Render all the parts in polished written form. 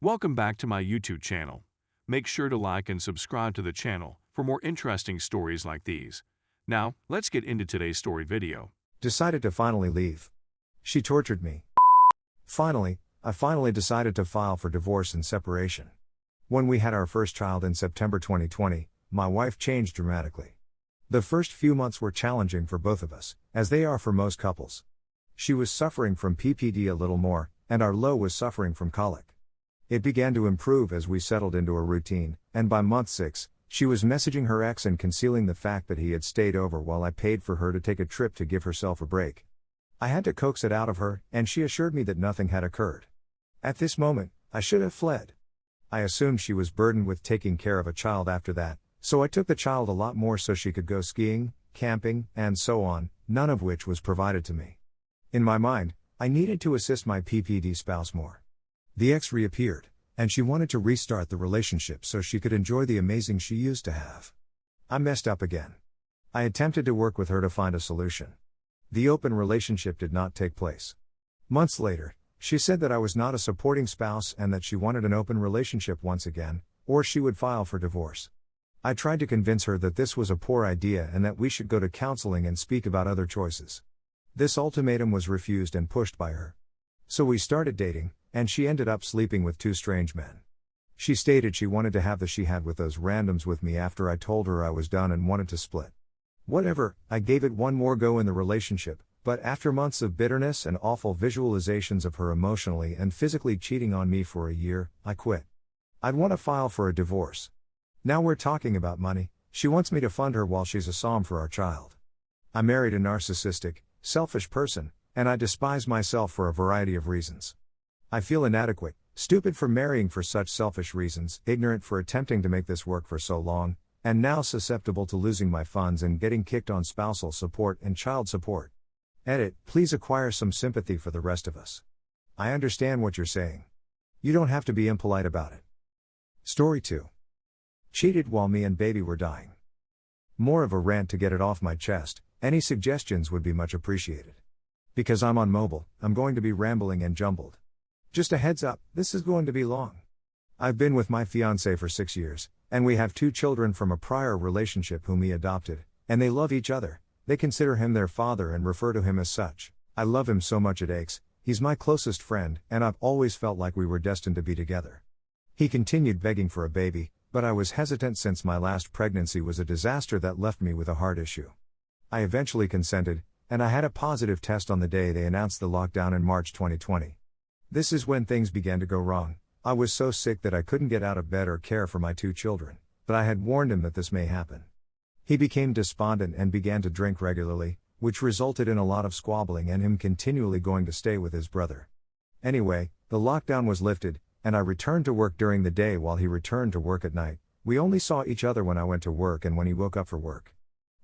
Welcome back to my YouTube channel. Make sure to like and subscribe to the channel for more interesting stories like these. Now, let's get into today's story video. Decided to finally leave. She tortured me. I finally decided to file for divorce and separation. When we had our first child in September 2020, my wife changed dramatically. The first few months were challenging for both of us, as they are for most couples. She was suffering from PPD a little more, and our low was suffering from colic. It began to improve as we settled into a routine, and by month 6, she was messaging her ex and concealing the fact that he had stayed over while I paid for her to take a trip to give herself a break. I had to coax it out of her, and she assured me that nothing had occurred. At this moment, I should have fled. I assumed she was burdened with taking care of a child after that, so I took the child a lot more so she could go skiing, camping, and so on, none of which was provided to me. In my mind, I needed to assist my PPD spouse more. The ex reappeared, and she wanted to restart the relationship so she could enjoy the amazing she used to have. I messed up again. I attempted to work with her to find a solution. The open relationship did not take place. Months later, she said that I was not a supporting spouse and that she wanted an open relationship once again, or she would file for divorce. I tried to convince her that this was a poor idea and that we should go to counseling and speak about other choices. This ultimatum was refused and pushed by her. So we started dating, and she ended up sleeping with 2 strange men. She stated she wanted to have the she had with those randoms with me after I told her I was done and wanted to split. Whatever, I gave it one more go in the relationship, but after months of bitterness and awful visualizations of her emotionally and physically cheating on me for a year, I quit. I'd want to file for a divorce. Now we're talking about money. She wants me to fund her while she's a som for our child. I married a narcissistic, selfish person, and I despise myself for a variety of reasons. I feel inadequate, stupid for marrying for such selfish reasons, ignorant for attempting to make this work for so long, and now susceptible to losing my funds and getting kicked on spousal support and child support. Edit, please acquire some sympathy for the rest of us. I understand what you're saying. You don't have to be impolite about it. Story 2. Cheated while me and baby were dying. More of a rant to get it off my chest. Any suggestions would be much appreciated. Because I'm on mobile, I'm going to be rambling and jumbled. Just a heads up, this is going to be long. I've been with my fiancé for 6 years, and we have 2 children from a prior relationship whom he adopted, and they love each other. They consider him their father and refer to him as such. I love him so much it aches. He's my closest friend, and I've always felt like we were destined to be together. He continued begging for a baby, but I was hesitant since my last pregnancy was a disaster that left me with a heart issue. I eventually consented, and I had a positive test on the day they announced the lockdown in March 2020. This is when things began to go wrong. I was so sick that I couldn't get out of bed or care for my 2 children, but I had warned him that this may happen. He became despondent and began to drink regularly, which resulted in a lot of squabbling and him continually going to stay with his brother. Anyway, the lockdown was lifted, and I returned to work during the day while he returned to work at night. We only saw each other when I went to work and when he woke up for work.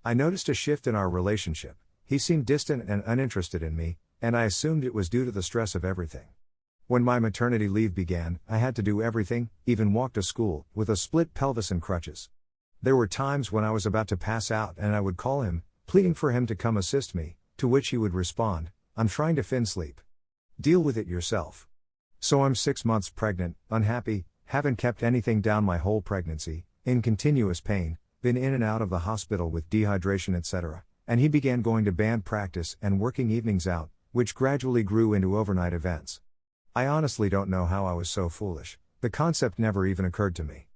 I noticed a shift in our relationship. He seemed distant and uninterested in me, and I assumed it was due to the stress of everything. When my maternity leave began, I had to do everything, even walk to school, with a split pelvis and crutches. There were times when I was about to pass out and I would call him, pleading for him to come assist me, to which he would respond, "I'm trying to fin sleep. Deal with it yourself." So I'm 6 months pregnant, unhappy, haven't kept anything down my whole pregnancy, in continuous pain, been in and out of the hospital with dehydration etc., and he began going to band practice and working evenings out, which gradually grew into overnight events. I honestly don't know how I was so foolish. The concept never even occurred to me.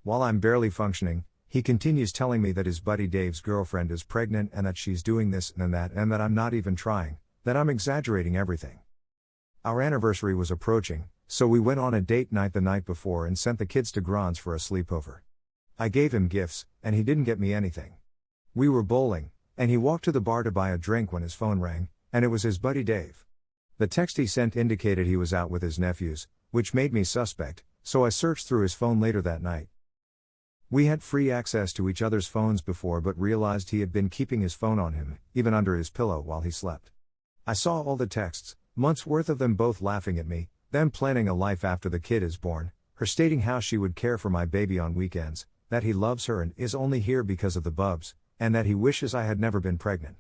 While I'm barely functioning, he continues telling me that his buddy Dave's girlfriend is pregnant and that she's doing this and that I'm not even trying, that I'm exaggerating everything. Our anniversary was approaching, so we went on a date night the night before and sent the kids to Grans for a sleepover. I gave him gifts, and he didn't get me anything. We were bowling, and he walked to the bar to buy a drink when his phone rang, and it was his buddy Dave. The text he sent indicated he was out with his nephews, which made me suspect, so I searched through his phone later that night. We had free access to each other's phones before but realized he had been keeping his phone on him, even under his pillow while he slept. I saw all the texts, months worth of them both laughing at me, them planning a life after the kid is born, her stating how she would care for my baby on weekends, that he loves her and is only here because of the bubs, and that he wishes I had never been pregnant.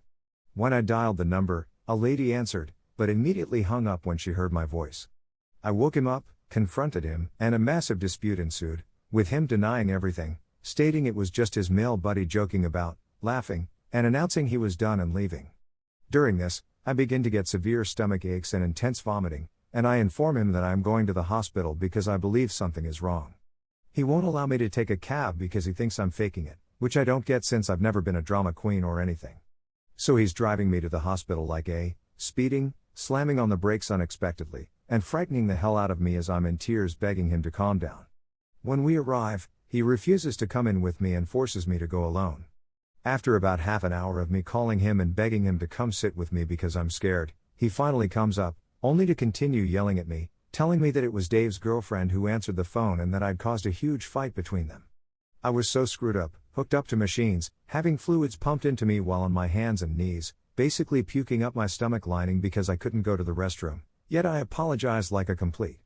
When I dialed the number, a lady answered, but immediately hung up when she heard my voice. I woke him up, confronted him, and a massive dispute ensued, with him denying everything, stating it was just his male buddy joking about, laughing, and announcing he was done and leaving. During this, I begin to get severe stomach aches and intense vomiting, and I inform him that I am going to the hospital because I believe something is wrong. He won't allow me to take a cab because he thinks I'm faking it, which I don't get since I've never been a drama queen or anything. So he's driving me to the hospital like speeding, slamming on the brakes unexpectedly, and frightening the hell out of me as I'm in tears begging him to calm down. When we arrive, he refuses to come in with me and forces me to go alone. After about half an hour of me calling him and begging him to come sit with me because I'm scared, he finally comes up, only to continue yelling at me, telling me that it was Dave's girlfriend who answered the phone and that I'd caused a huge fight between them. I was so screwed up, hooked up to machines, having fluids pumped into me while on my hands and knees, basically puking up my stomach lining because I couldn't go to the restroom, yet I apologized like a complete.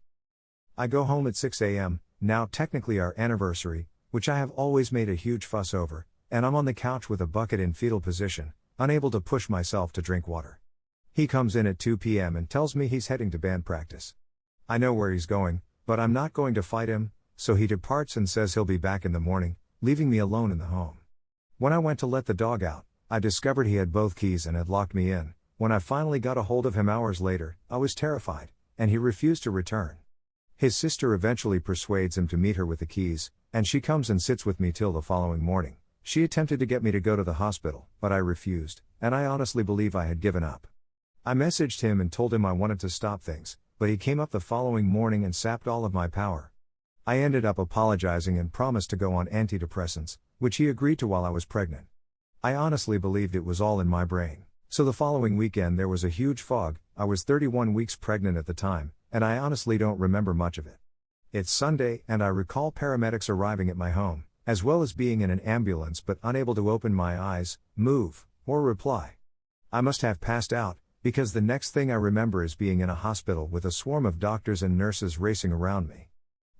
I go home at 6 a.m., now technically our anniversary, which I have always made a huge fuss over, and I'm on the couch with a bucket in fetal position, unable to push myself to drink water. He comes in at 2 p.m. and tells me he's heading to band practice. I know where he's going, but I'm not going to fight him, so he departs and says he'll be back in the morning, leaving me alone in the home. When I went to let the dog out, I discovered he had both keys and had locked me in. When I finally got a hold of him hours later, I was terrified, and he refused to return. His sister eventually persuades him to meet her with the keys, and she comes and sits with me till the following morning. She attempted to get me to go to the hospital, but I refused, and I honestly believe I had given up. I messaged him and told him I wanted to stop things, but he came up the following morning and sapped all of my power. I ended up apologizing and promised to go on antidepressants, which he agreed to while I was pregnant. I honestly believed it was all in my brain. So the following weekend there was a huge fog. I was 31 weeks pregnant at the time, and I honestly don't remember much of it. It's Sunday, and I recall paramedics arriving at my home, as well as being in an ambulance but unable to open my eyes, move, or reply. I must have passed out, because the next thing I remember is being in a hospital with a swarm of doctors and nurses racing around me.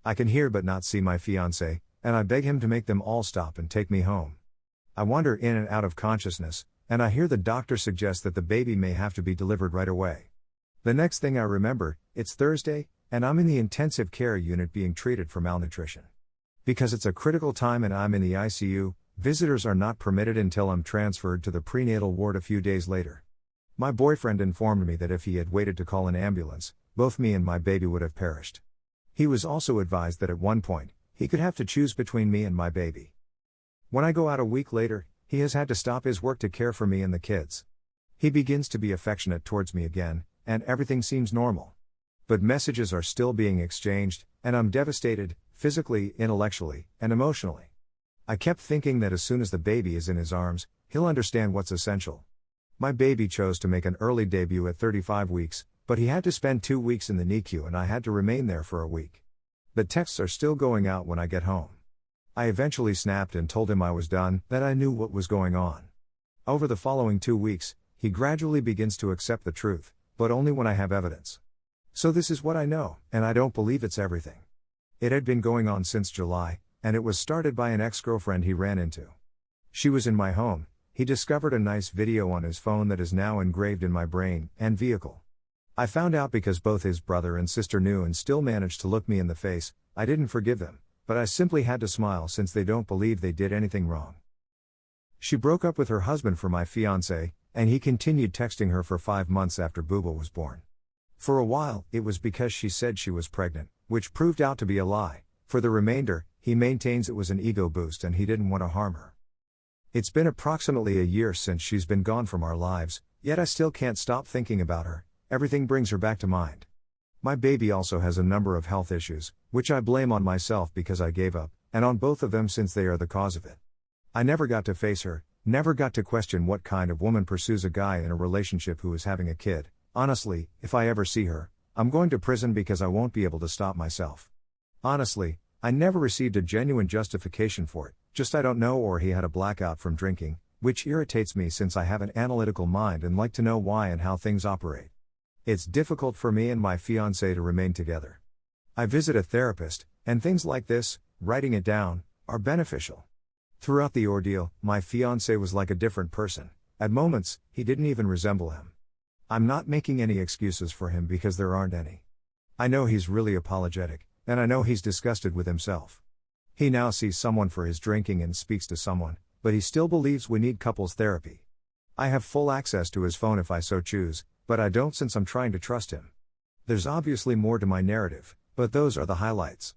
I can hear but not see my fiancé, and I beg him to make them all stop and take me home. I wander in and out of consciousness, and I hear the doctor suggest that the baby may have to be delivered right away. The next thing I remember, it's Thursday, and I'm in the intensive care unit being treated for malnutrition. Because it's a critical time and I'm in the ICU, visitors are not permitted until I'm transferred to the prenatal ward a few days later. My boyfriend informed me that if he had waited to call an ambulance, both me and my baby would have perished. He was also advised that at one point, he could have to choose between me and my baby. When I go out a week later, he has had to stop his work to care for me and the kids. He begins to be affectionate towards me again, and everything seems normal. But messages are still being exchanged, and I'm devastated, physically, intellectually, and emotionally. I kept thinking that as soon as the baby is in his arms, he'll understand what's essential. My baby chose to make an early debut at 35 weeks, but he had to spend 2 weeks in the NICU and I had to remain there for a week. The texts are still going out when I get home. I eventually snapped and told him I was done, that I knew what was going on. Over the following 2 weeks, he gradually begins to accept the truth, but only when I have evidence. So this is what I know, and I don't believe it's everything. It had been going on since July, and it was started by an ex-girlfriend he ran into. She was in my home. He discovered a nice video on his phone that is now engraved in my brain and vehicle. I found out because both his brother and sister knew and still managed to look me in the face. I didn't forgive them, but I simply had to smile since they don't believe they did anything wrong. She broke up with her husband for my fiancé, and he continued texting her for 5 months after Booba was born. For a while, it was because she said she was pregnant, which proved out to be a lie. For the remainder, he maintains it was an ego boost and he didn't want to harm her. It's been approximately a year since she's been gone from our lives, yet I still can't stop thinking about her. Everything brings her back to mind. My baby also has a number of health issues, which I blame on myself because I gave up, and on both of them since they are the cause of it. I never got to face her, never got to question what kind of woman pursues a guy in a relationship who is having a kid. Honestly, if I ever see her, I'm going to prison because I won't be able to stop myself. Honestly, I never received a genuine justification for it, just I don't know, or he had a blackout from drinking, which irritates me since I have an analytical mind and like to know why and how things operate. It's difficult for me and my fiancé to remain together. I visit a therapist, and things like this, writing it down, are beneficial. Throughout the ordeal, my fiancé was like a different person. At moments, he didn't even resemble him. I'm not making any excuses for him because there aren't any. I know he's really apologetic, and I know he's disgusted with himself. He now sees someone for his drinking and speaks to someone, but he still believes we need couples therapy. I have full access to his phone if I so choose, but I don't since I'm trying to trust him. There's obviously more to my narrative, but those are the highlights.